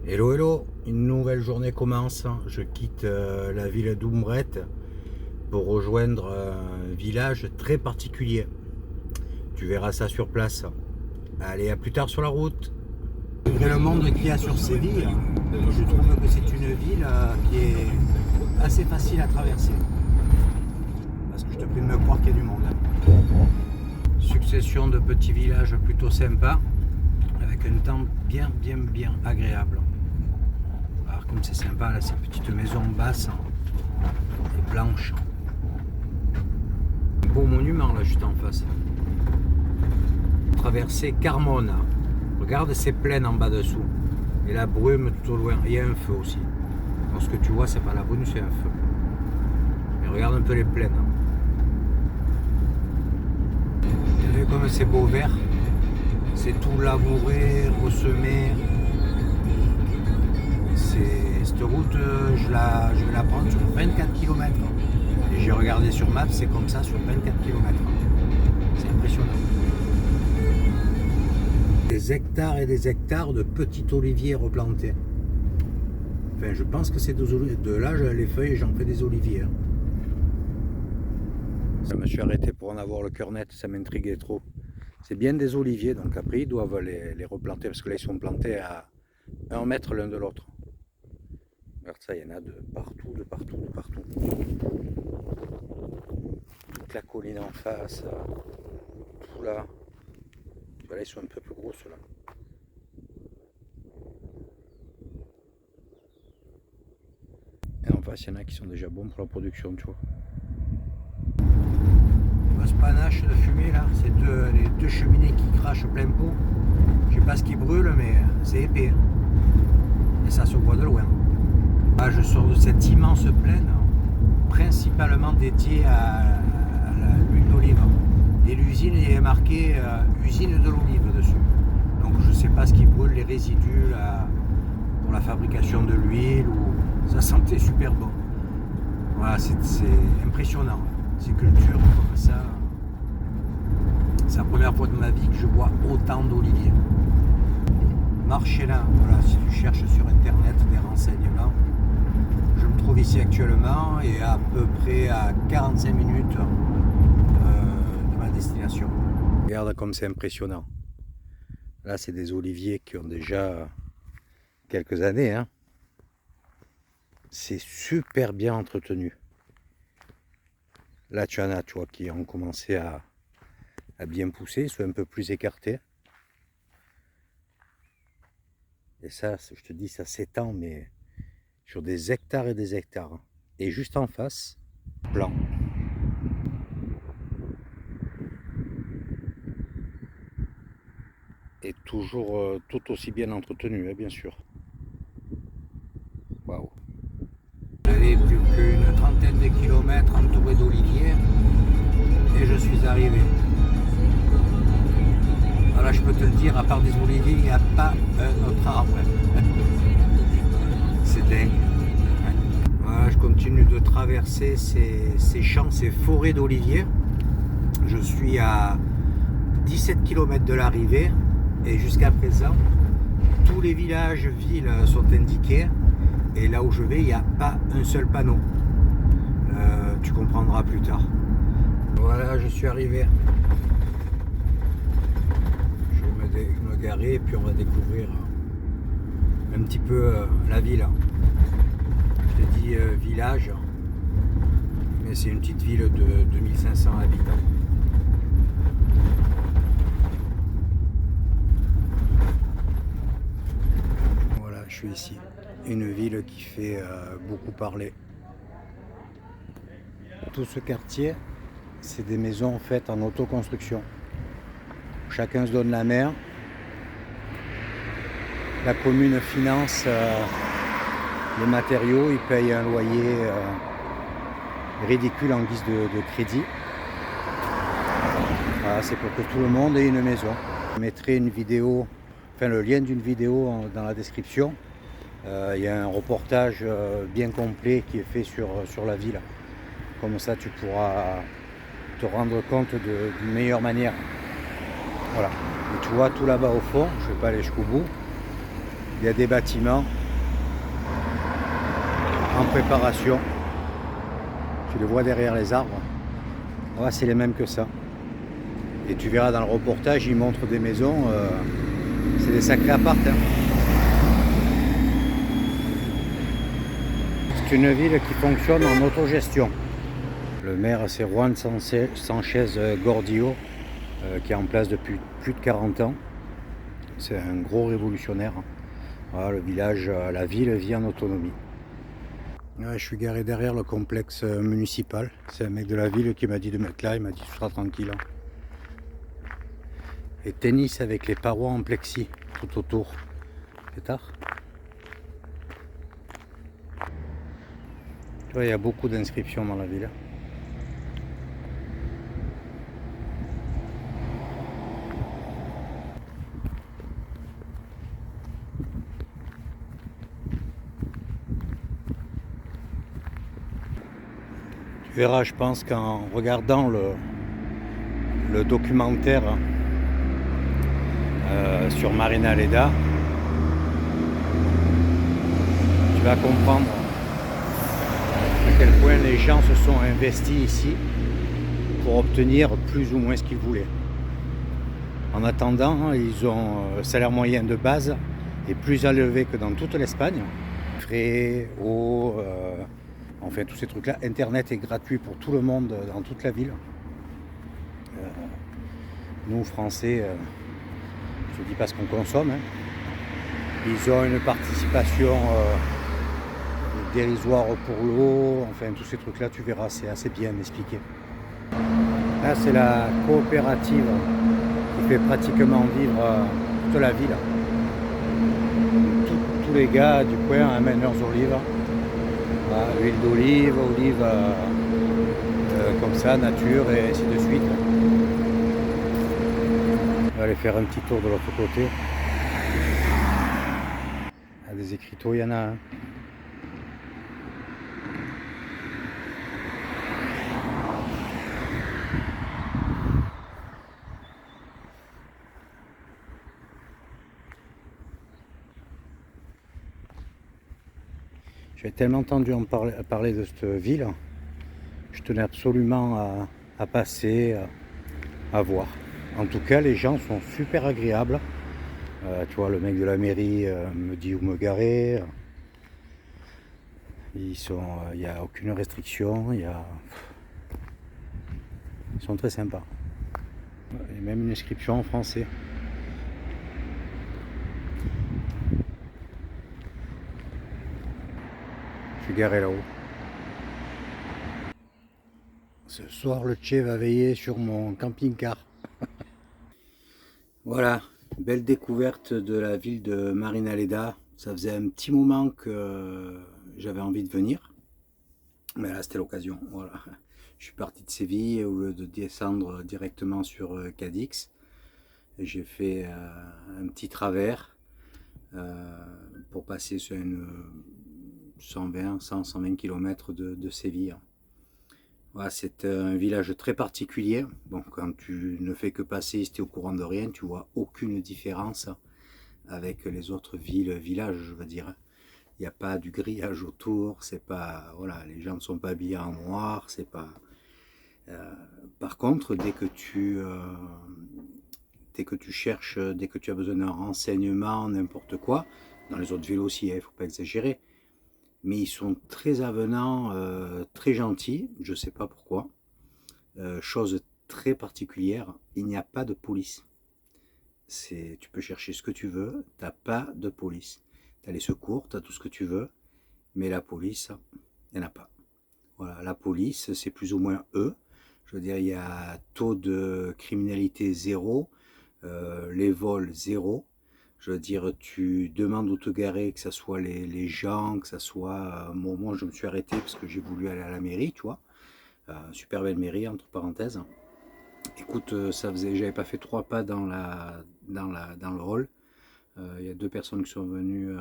Hello hello, une nouvelle journée commence. Je quitte la ville d'Oumbrette pour rejoindre un village très particulier. Tu verras ça sur place. Allez, à plus tard sur la route. Malgré le monde qu'il y a sur Séville, je trouve que c'est une ville qui est assez facile à traverser. Parce que je te prie de me croire qu'il y a du monde. Succession de petits villages plutôt sympas, avec un temps bien agréable. Alors comme c'est sympa là, ces petites maisons basses et blanches. Un beau monument là juste en face. Traversée Carmona. Regarde ces plaines en bas dessous. Et la brume tout au loin. Il y a un feu aussi. Donc ce que tu vois, c'est pas la brume, c'est un feu. Mais regarde un peu les plaines. Vous voyez comme c'est beau vert. C'est tout labouré, ressemé. Cette route, je vais la prendre sur 24 km. Et j'ai regardé sur Maps, c'est comme ça sur 24 km. C'est impressionnant. Des hectares et des hectares de petits oliviers replantés. Enfin, je pense que c'est de là, les feuilles, j'en fais des oliviers. Je me suis arrêté pour en avoir le cœur net, ça m'intriguait trop. C'est bien des oliviers, donc après ils doivent les replanter, parce que là ils sont plantés à 1 mètre l'un de l'autre. Regarde ça, il y en a de partout. Toute la colline en face, tout là. Là ils sont un peu plus gros ceux-là. Et en face il y en a qui sont déjà bons pour la production, tu vois. Ce panache de fumée là, c'est les deux cheminées qui crachent plein pot. Je sais pas ce qui brûle, mais c'est épais. Et ça se voit de loin. Là, je sors de cette immense plaine, principalement dédiée à l'huile d'olive. Et l'usine est marquée usine de l'olive dessus. Donc je sais pas ce qui brûle, les résidus là, pour la fabrication de l'huile, ou ça sentait super bon. Voilà, c'est impressionnant. Ces cultures comme ça. C'est la première fois de ma vie que je vois autant d'oliviers. Marché là, voilà, si tu cherches sur internet des renseignements, je me trouve ici actuellement et à peu près à 45 minutes de ma destination. Regarde comme c'est impressionnant. Là, c'est des oliviers qui ont déjà quelques années. Hein. C'est super bien entretenu. Là, tu en as, tu vois, qui ont commencé à bien pousser, sont un peu plus écartés. Et ça, je te dis, ça s'étend, mais sur des hectares et des hectares. Et juste en face, blanc. Et toujours tout aussi bien entretenu, hein, bien sûr. Waouh. J'avais plus qu'une trentaine de kilomètres entouré d'oliviers et je suis arrivé. Voilà, je peux te le dire, à part des oliviers, il n'y a pas un autre arbre. C'est dingue. Voilà, je continue de traverser ces champs, ces forêts d'oliviers. Je suis à 17 km de l'arrivée et jusqu'à présent, tous les villages, villes sont indiqués. Et là où je vais, il n'y a pas un seul panneau. Tu comprendras plus tard. Voilà, je suis arrivé. Je vais me garer et puis on va découvrir un petit peu la ville. Je te dis village, mais c'est une petite ville de 2500 habitants. Voilà, je suis ici. Une ville qui fait beaucoup parler. Tout ce quartier, c'est des maisons faites en autoconstruction. Chacun se donne la main. La commune finance les matériaux, ils payent un loyer ridicule en guise de crédit. Voilà, c'est pour que tout le monde ait une maison. Je mettrai une vidéo, enfin le lien d'une vidéo dans la description. Il y a un reportage bien complet qui est fait sur la ville. Comme ça, tu pourras te rendre compte d'une meilleure manière. Voilà. Et tu vois tout là-bas au fond, je ne vais pas aller jusqu'au bout. Il y a des bâtiments en préparation. Tu les vois derrière les arbres. Ouais, c'est les mêmes que ça. Et tu verras dans le reportage, ils montrent des maisons. C'est des sacrés apparts. Hein. C'est une ville qui fonctionne en autogestion. Le maire, c'est Juan Sanchez Gordillo, qui est en place depuis plus de 40 ans. C'est un gros révolutionnaire. Voilà, le village, la ville vit en autonomie. Ouais, je suis garé derrière le complexe municipal. C'est un mec de la ville qui m'a dit de mettre là. Il m'a dit tu seras tranquille. Et tennis avec les parois en plexi tout autour. C'est tard. Tu vois, il y a beaucoup d'inscriptions dans la ville. Tu verras, je pense qu'en regardant le documentaire sur Marina Leda, tu vas comprendre à quel point les gens se sont investis ici pour obtenir plus ou moins ce qu'ils voulaient. En attendant, ils ont un salaire moyen de base est plus élevé que dans toute l'Espagne. Frais, eau, enfin tous ces trucs-là. Internet est gratuit pour tout le monde dans toute la ville. Nous, Français, je ne dis pas ce qu'on consomme. Hein. Ils ont une participation dérisoire pour l'eau. Enfin, tous ces trucs-là, tu verras, c'est assez bien expliqué. Là, c'est la coopérative qui fait pratiquement vivre toute la ville. Tous les gars du coin amènent leurs olives. Huile d'olive, olive comme ça, nature et ainsi de suite. On va aller faire un petit tour de l'autre côté. Il y a des écriteaux, il y en a un. J'ai tellement entendu parler de cette ville, je tenais absolument à passer, à voir. En tout cas, les gens sont super agréables. Tu vois, le mec de la mairie me dit où me garer. Il n'y a aucune restriction. Ils sont très sympas. Il y a même une inscription en français. Je suis garé là-haut. Ce soir, le Tché va veiller sur mon camping-car. Voilà, belle découverte de la ville de Marinaleda. Ça faisait un petit moment que j'avais envie de venir. Mais là, c'était l'occasion. Voilà. Je suis parti de Séville au lieu de descendre directement sur Cadix. J'ai fait un petit travers pour passer sur une 120 km de Séville. Voilà, c'est un village très particulier. Bon, quand tu ne fais que passer, si tu es au courant de rien, tu vois aucune différence avec les autres villages, je veux dire. Il n'y a pas du grillage autour, c'est pas, voilà, les gens ne sont pas habillés en noir, c'est pas. Par contre, dès que tu cherches, dès que tu as besoin d'un renseignement, n'importe quoi, dans les autres villes aussi, il ne faut pas exagérer. Mais ils sont très avenants, très gentils, je ne sais pas pourquoi. Chose très particulière, il n'y a pas de police. Tu peux chercher ce que tu veux, tu n'as pas de police. Tu as les secours, tu as tout ce que tu veux, mais la police, il n'y en a pas. Voilà, la police, c'est plus ou moins eux. Je veux dire, il y a taux de criminalité zéro, les vols zéro. Je veux dire, tu demandes où te garer, que ce soit les gens, que ce soit... moi, je me suis arrêté parce que j'ai voulu aller à la mairie, tu vois. Super belle mairie, entre parenthèses. Écoute, j'avais pas fait 3 pas dans le hall. Il y a 2 personnes qui sont venues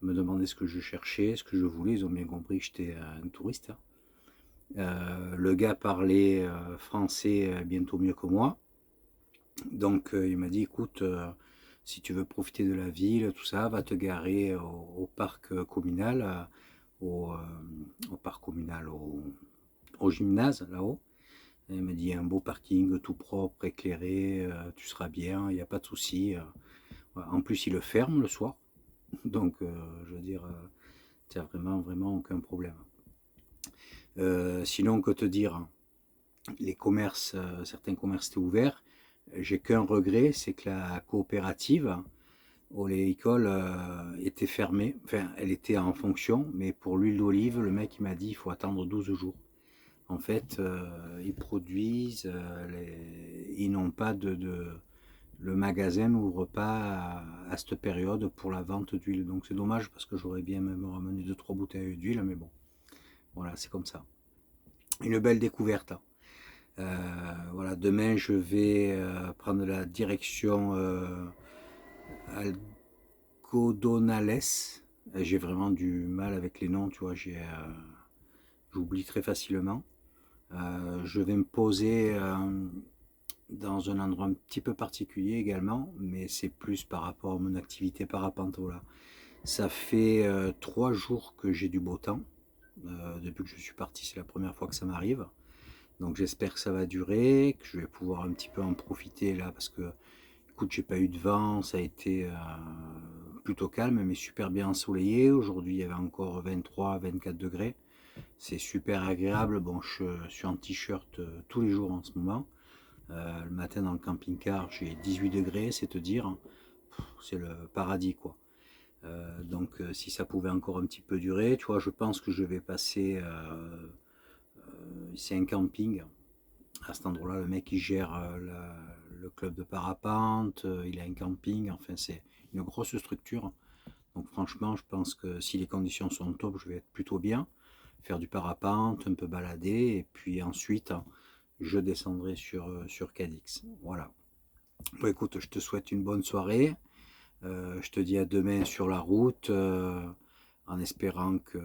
me demander ce que je cherchais, ce que je voulais. Ils ont bien compris que j'étais un touriste. Le gars parlait français bientôt mieux que moi. Donc, il m'a dit, écoute... si tu veux profiter de la ville, tout ça, va te garer au parc communal, au parc communal, au gymnase là-haut. Et il m'a dit un beau parking tout propre, éclairé, tu seras bien, il n'y a pas de souci. Voilà. En plus, il le ferme le soir, donc je veux dire, tu n'as vraiment aucun problème. Sinon, que te dire, les commerces, certains commerces étaient ouverts. J'ai qu'un regret, c'est que la coopérative oléicole était fermée. Enfin, elle était en fonction, mais pour l'huile d'olive, le mec il m'a dit il faut attendre 12 jours. En fait, ils produisent, ils n'ont pas le magasin n'ouvre pas à cette période pour la vente d'huile. Donc c'est dommage parce que j'aurais bien même ramené 2-3 bouteilles d'huile, mais bon, voilà, c'est comme ça. Une belle découverte. Voilà, demain je vais prendre la direction Algodonales. J'ai vraiment du mal avec les noms, tu vois, j'oublie très facilement. Je vais me poser dans un endroit un petit peu particulier également, mais c'est plus par rapport à mon activité parapente. Voilà. Ça fait 3 jours que j'ai du beau temps. Depuis que je suis parti, c'est la première fois que ça m'arrive. Donc j'espère que ça va durer, que je vais pouvoir un petit peu en profiter là, parce que écoute, j'ai pas eu de vent, ça a été plutôt calme, mais super bien ensoleillé. Aujourd'hui, il y avait encore 23-24 degrés. C'est super agréable. Bon, je suis en t-shirt tous les jours en ce moment. Le matin dans le camping-car, j'ai 18 degrés, c'est te dire. C'est le paradis, quoi. Donc si ça pouvait encore un petit peu durer, tu vois, je pense que je vais passer... c'est un camping. À cet endroit-là, le mec il gère le club de parapente, il a un camping, enfin c'est une grosse structure. Donc franchement, je pense que si les conditions sont top, je vais être plutôt bien. Faire du parapente, un peu balader, et puis ensuite, je descendrai sur Cadix. Voilà. Bon, écoute, je te souhaite une bonne soirée. Je te dis à demain sur la route, en espérant que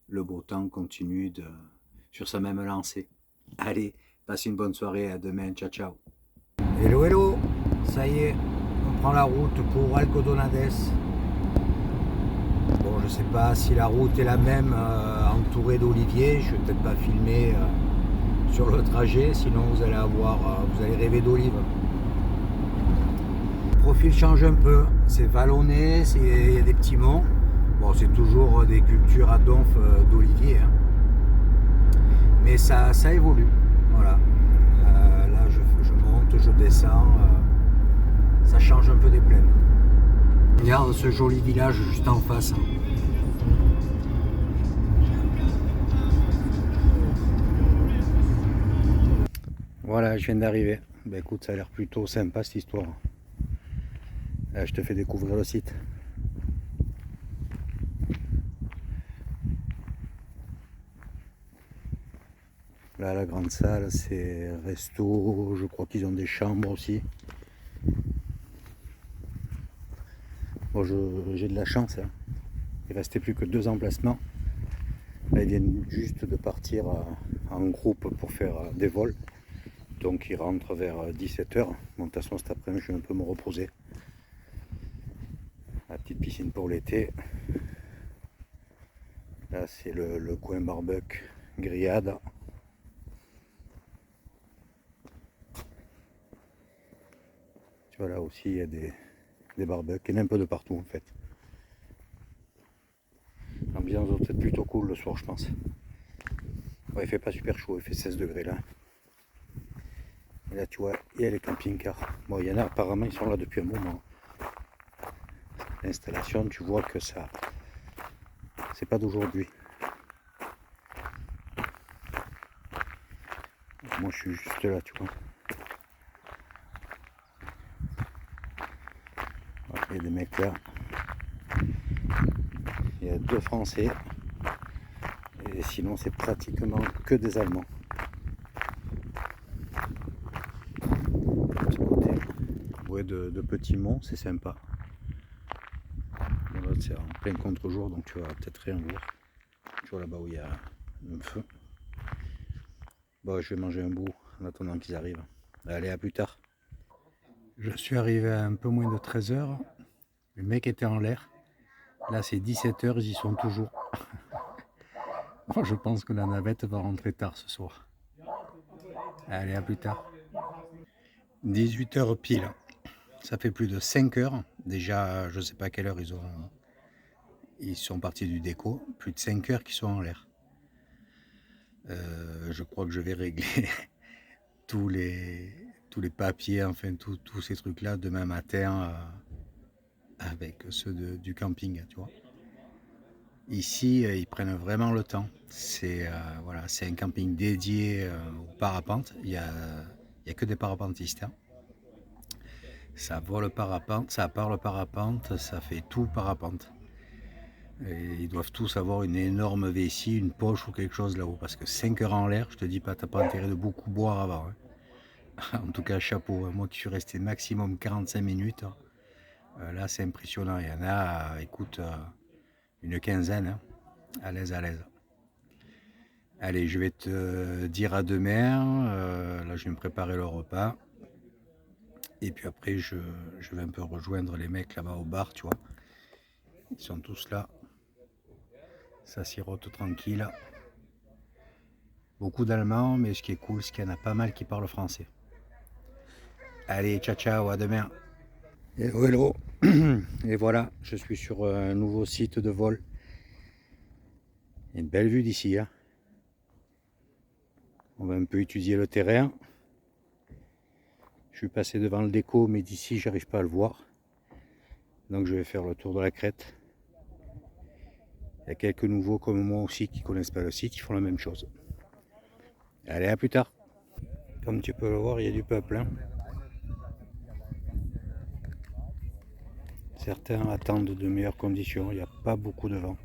le beau temps continue sur sa même lancée. Allez, passe une bonne soirée, à demain, ciao ciao. Hello hello, ça y est, on prend la route pour Algodonades. Bon, je sais pas si la route est la même, entourée d'oliviers, je vais peut-être pas filmer sur le trajet, sinon vous allez rêver d'olives. Le profil change un peu, c'est vallonné, il y a des petits monts. Bon, c'est toujours des cultures à donf d'oliviers, hein. Mais ça évolue. Voilà. Là, je monte, je descends. Ça change un peu des plaines. Regarde ce joli village juste en face. Voilà, je viens d'arriver. Ben écoute, ça a l'air plutôt sympa cette histoire. Là, je te fais découvrir le site. Là, la grande salle, c'est resto. Je crois qu'ils ont des chambres aussi. Bon, j'ai de la chance. Hein. Il restait plus que 2 emplacements. Là, ils viennent juste de partir en groupe pour faire des vols. Donc, ils rentrent vers 17h. Bon, de toute façon, cet après-midi, je vais un peu me reposer. La petite piscine pour l'été. Là, c'est le coin barbecue, grillade. Tu vois, là aussi, il y a des barbecues. Il y en a un peu de partout, en fait. L'ambiance doit être plutôt cool le soir, je pense. Ouais, il fait pas super chaud, il fait 16 degrés là. Et là, tu vois, il y a les camping-cars. Bon, il y en a apparemment, ils sont là depuis un moment. L'installation, tu vois que ça, c'est pas d'aujourd'hui. Moi, je suis juste là, tu vois. Il y a des mecs là. Il y a 2 Français. Et sinon, c'est pratiquement que des Allemands. Ce côté, ouais, de petits monts, c'est sympa. Là, c'est en plein contre-jour, donc tu vas peut-être rien voir. Tu vois là-bas où il y a un feu. Bon, je vais manger un bout en attendant qu'ils arrivent. Allez, à plus tard. Je suis arrivé à un peu moins de 13 heures. Le mec était en l'air. Là, c'est 17 heures, ils y sont toujours. Moi, je pense que la navette va rentrer tard ce soir. Allez, à plus tard. 18 heures pile. Ça fait plus de 5 heures. Déjà, je sais pas à quelle heure ils sont partis du déco. Plus de 5 heures qu'ils sont en l'air. Je crois que je vais régler tous les papiers, enfin tous ces trucs-là demain matin avec ceux du camping, tu vois. Ici, ils prennent vraiment le temps. C'est voilà, c'est un camping dédié au parapente. Il y a que des parapentistes, hein. Ça vole parapente, ça parle parapente, ça fait tout parapente. Et ils doivent tous avoir une énorme vessie, une poche ou quelque chose là-haut. Parce que 5 heures en l'air, je te dis pas, t'as pas intérêt de beaucoup boire avant, hein. En tout cas, chapeau. Moi qui suis resté maximum 45 minutes, là c'est impressionnant. Il y en a, écoute, une quinzaine, hein, à l'aise, à l'aise. Allez, je vais te dire à demain. Là, je vais me préparer le repas. Et puis après, je vais un peu rejoindre les mecs là-bas au bar, tu vois. Ils sont tous là. Ça sirote tranquille. Beaucoup d'Allemands, mais ce qui est cool, c'est qu'il y en a pas mal qui parlent français. Allez, ciao, ciao, à demain. Hello, hello. Et voilà, je suis sur un nouveau site de vol. Une belle vue d'ici, hein. On va un peu étudier le terrain. Je suis passé devant le déco, mais d'ici, j'arrive pas à le voir. Donc je vais faire le tour de la crête. Il y a quelques nouveaux comme moi aussi qui connaissent pas le site, ils font la même chose. Allez, à plus tard. Comme tu peux le voir, il y a du peuple, hein. Certains attendent de meilleures conditions, il n'y a pas beaucoup de vent.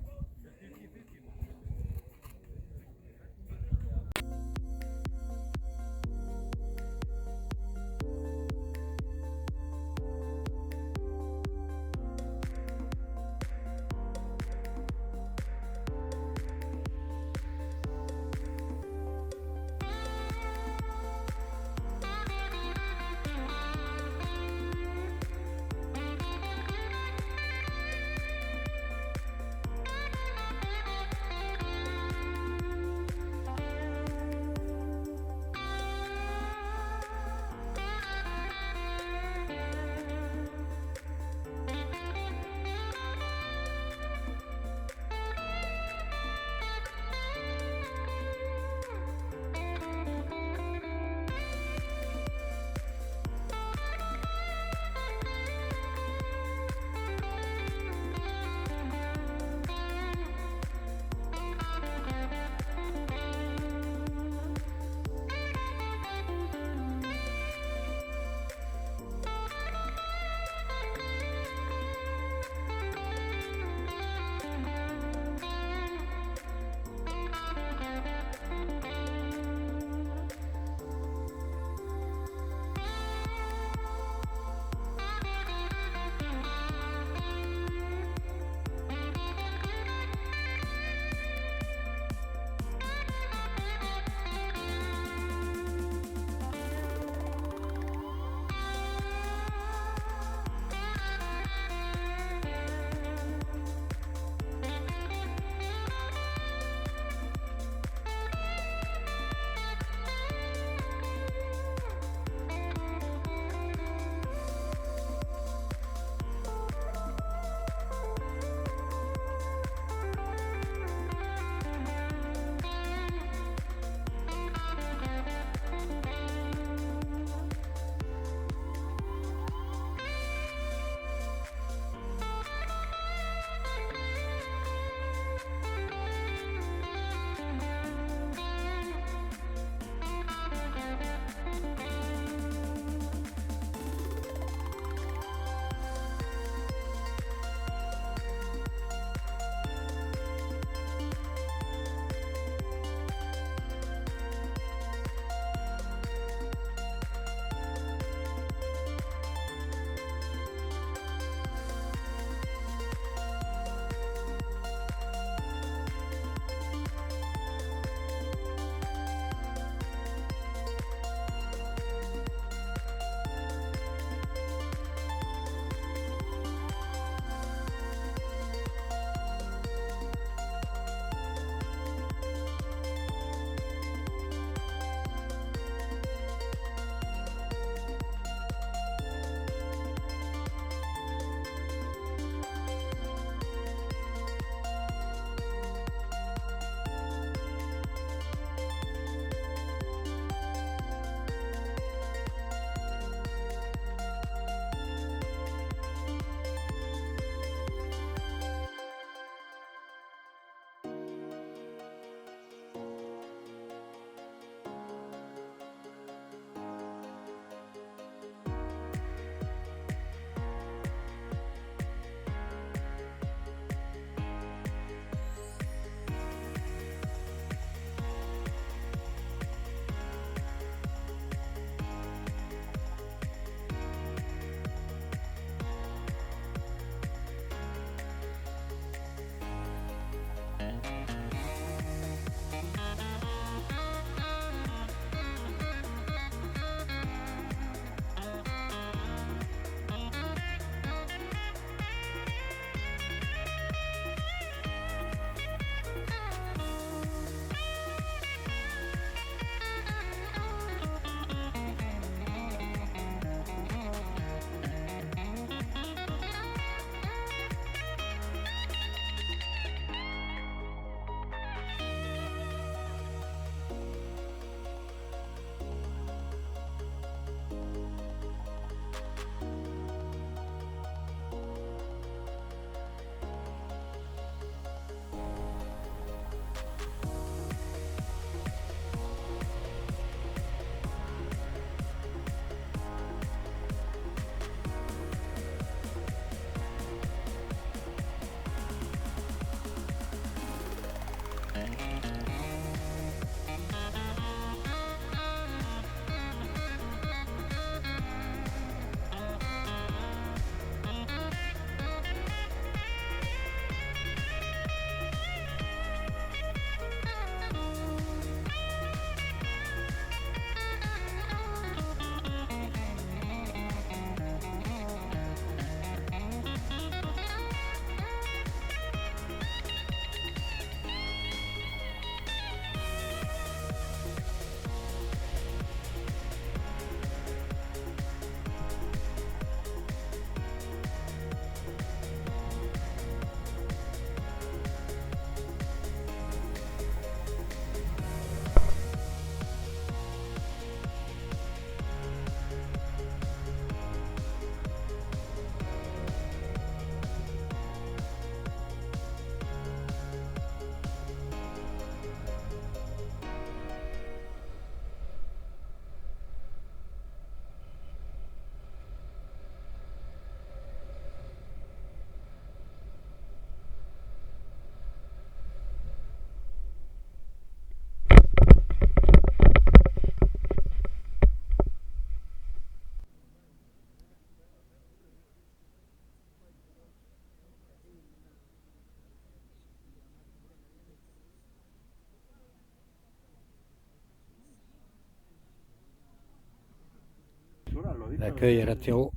L'accueil à la terreau.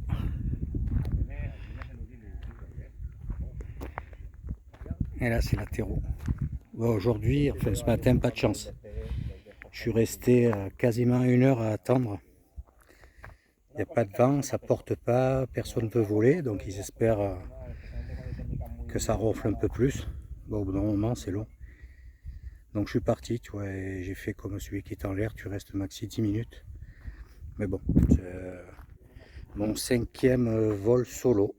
Et là c'est la terreau. Bon, aujourd'hui, enfin ce matin, pas de chance. Je suis resté quasiment 1 heure à attendre. Il n'y a pas de vent, ça porte pas, personne ne veut voler, donc ils espèrent que ça ronfle un peu plus. Bon, au bout d'un moment, c'est long. Donc je suis parti, tu vois, et j'ai fait comme celui qui est en l'air, tu restes maxi 10 minutes. Mais bon, c'est mon 5e vol solo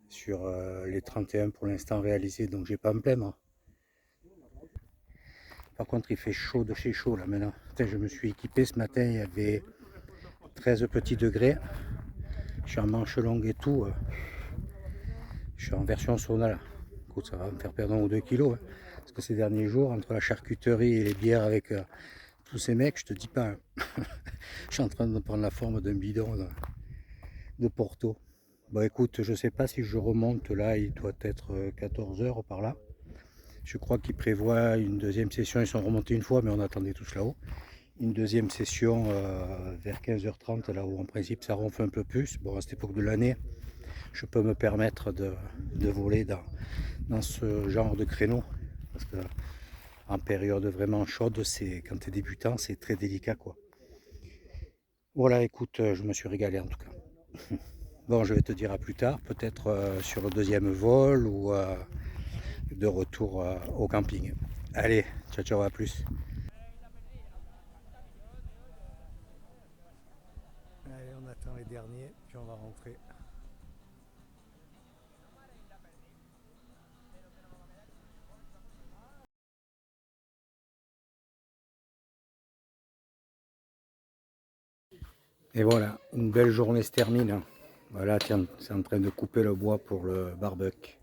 sur les 31 pour l'instant réalisés, donc j'ai pas à me plaindre. Par contre, il fait chaud de chez chaud là maintenant. Putain, je me suis équipé ce matin, il y avait 13 petits degrés. Je suis en manche longue et tout. Je suis en version sauna là. Écoute, ça va me faire perdre 1 ou 2 kilos. Hein. Parce que ces derniers jours, entre la charcuterie et les bières avec tous ces mecs, je te dis pas. Hein. Je suis en train de prendre la forme d'un bidon de Porto. Bon écoute, je sais pas si je remonte là, il doit être 14 h par là. Je crois qu'ils prévoient une deuxième session, ils sont remontés une fois mais on attendait tous là-haut. Une deuxième session vers 15h30 là où en principe ça ronfle un peu plus. Bon à cette époque de l'année, je peux me permettre de voler dans ce genre de créneau. Parce que en période vraiment chaude, c'est quand tu es débutant, c'est très délicat quoi. Voilà, écoute, je me suis régalé en tout cas. Bon, je vais te dire à plus tard, peut-être sur le deuxième vol ou de retour au camping. Allez, ciao ciao, à plus. Allez, on attend les derniers, puis on va rentrer. Et voilà, une belle journée se termine. Voilà, tiens, c'est en train de couper le bois pour le barbecue.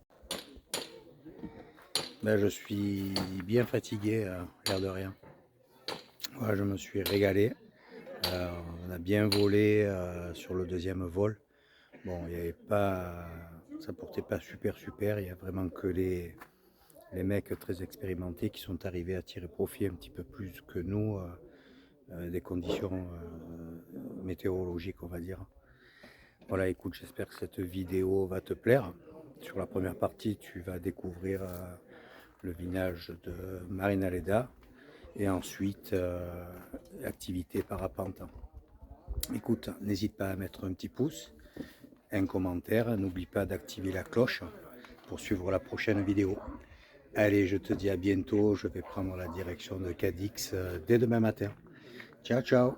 Là, je suis bien fatigué, l'air de rien. Voilà, je me suis régalé. On a bien volé sur le deuxième vol. Bon, il y avait pas, ça portait pas super. Il y a vraiment que les mecs très expérimentés qui sont arrivés à tirer profit un petit peu plus que nous des conditions météorologiques, on va dire. Voilà, écoute, j'espère que cette vidéo va te plaire. Sur la première partie, tu vas découvrir le village de Marinaleda et ensuite l'activité parapente. Écoute, n'hésite pas à mettre un petit pouce, un commentaire, n'oublie pas d'activer la cloche pour suivre la prochaine vidéo. Allez, je te dis à bientôt, je vais prendre la direction de Cadix dès demain matin. Ciao ciao.